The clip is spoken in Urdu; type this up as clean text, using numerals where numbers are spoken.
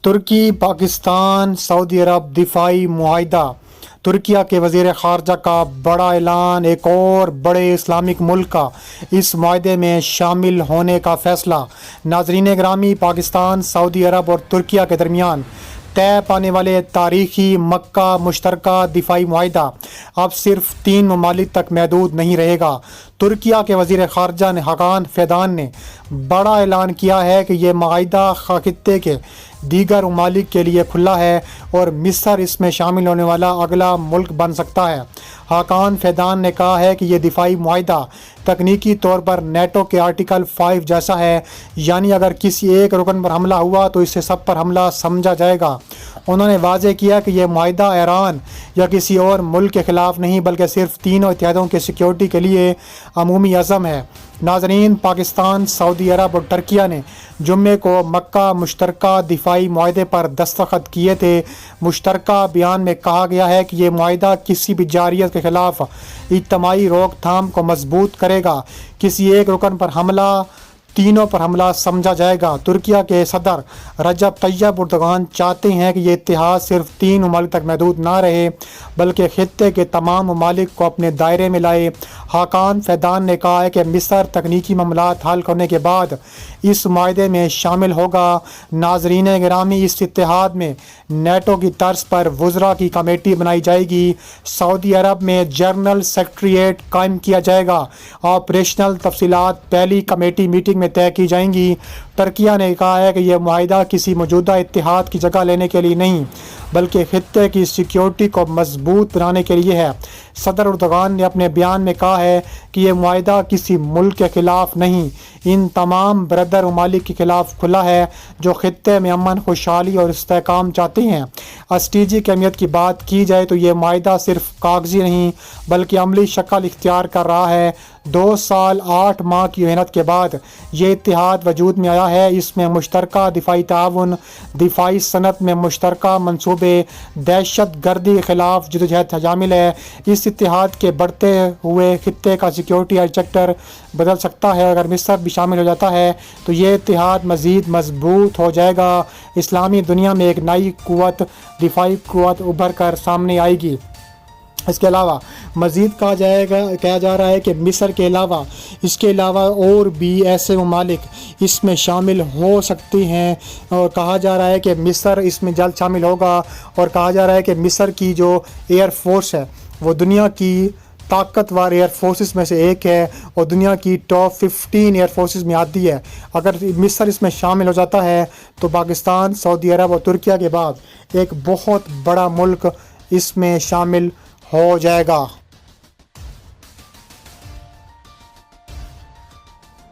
ترکی پاکستان سعودی عرب دفاعی معاہدہ۔ ترکیہ کے وزیر خارجہ کا بڑا اعلان، ایک اور بڑے اسلامک ملک کا اس معاہدے میں شامل ہونے کا فیصلہ۔ ناظرین گرامی، پاکستان، سعودی عرب اور ترکیہ کے درمیان طے پانے والے تاریخی مکہ مشترکہ دفاعی معاہدہ اب صرف 3 ممالک تک محدود نہیں رہے گا۔ ترکیہ کے وزیر خارجہ ہاکان فیدان نے بڑا اعلان کیا ہے کہ یہ معاہدہ خطے کے دیگر ممالک کے لیے کھلا ہے اور مصر اس میں شامل ہونے والا اگلا ملک بن سکتا ہے۔ ہاکان فیدان نے کہا ہے کہ یہ دفاعی معاہدہ تکنیکی طور پر نیٹو کے آرٹیکل 5 جیسا ہے، یعنی اگر کسی ایک رکن پر حملہ ہوا تو اسے سب پر حملہ سمجھا جائے گا۔ انہوں نے واضح کیا کہ یہ معاہدہ ایران یا کسی اور ملک کے خلاف نہیں بلکہ صرف تینوں اتحادوں کی سیکیورٹی کے لیے عمومی عزم ہے۔ ناظرین، پاکستان، سعودی عرب اور ترکیہ نے جمعے کو مکہ مشترکہ دفاعی معاہدے پر دستخط کیے تھے۔ مشترکہ بیان میں کہا گیا ہے کہ یہ معاہدہ کسی بھی جارحیت کے خلاف اجتماعی روک تھام کو مضبوط کرے گا۔ کسی ایک رکن پر حملہ تینوں پر حملہ سمجھا جائے گا۔ ترکیہ کے صدر رجب طیب اردوغان چاہتے ہیں کہ یہ اتحاد صرف 3 ممالک تک محدود نہ رہے بلکہ خطے کے تمام ممالک کو اپنے دائرے میں لائے۔ ہاکان فیدان نے کہا ہے کہ مصر تکنیکی معاملات حل کرنے کے بعد اس معاہدے میں شامل ہوگا۔ ناظرین گرامی، اس اتحاد میں نیٹو کی طرز پر وزراء کی کمیٹی بنائی جائے گی۔ سعودی عرب میں جنرل سیکریٹریٹ قائم کیا جائے گا۔ آپریشنل تفصیلات پہلی کمیٹی میٹنگ میں طے کی جائیں گی۔ ترکیہ نے کہا ہے کہ یہ معاہدہ کسی موجودہ اتحاد کی جگہ لینے کے لیے نہیں بلکہ خطے کی سیکیورٹی کو مضبوط بنانے کے لیے ہے۔ صدر اردوغان نے اپنے بیان میں کہا ہے کہ یہ معاہدہ کسی ملک کے خلاف نہیں، ان تمام برادر ممالک کے خلاف کھلا ہے جو خطے میں امن، خوشحالی اور استحکام چاہتے ہیں۔ اسٹریٹجک اہمیت کی بات کی جائے تو یہ معاہدہ صرف کاغذی نہیں بلکہ عملی شکل اختیار کر رہا ہے۔ 2 سال 8 ماہ کی محنت کے بعد یہ اتحاد وجود میں آیا ہے۔ اس میں مشترکہ دفاعی تعاون، دفاعی صنعت میں مشترکہ منصوبے، دہشت گردی کے خلاف جدوجہد شامل ہے۔ اس اتحاد کے بڑھتے ہوئے خطے کا سیکیورٹی آرکیٹیکچر بدل سکتا ہے۔ اگر مصر بھی شامل ہو جاتا ہے تو یہ اتحاد مزید مضبوط ہو جائے گا۔ اسلامی دنیا میں ایک نئی قوت، دفاعی قوت ابھر کر سامنے آئے گی۔ اس کے علاوہ مزید کہا جا رہا ہے کہ مصر کے علاوہ اس کے علاوہ اور بھی ایسے ممالک اس میں شامل ہو سکتے ہیں اور کہا جا رہا ہے کہ مصر اس میں جلد شامل ہوگا، اور کہا جا رہا ہے کہ مصر کی جو ایئر فورس ہے وہ دنیا کی طاقتور ایئر فورسز میں سے ایک ہے اور دنیا کی ٹاپ 15 ایئر فورسز میں آتی ہے۔ اگر مصر اس میں شامل ہو جاتا ہے تو پاکستان، سعودی عرب اور ترکیہ کے بعد ایک بہت بڑا ملک اس میں شامل ہو جائے گا۔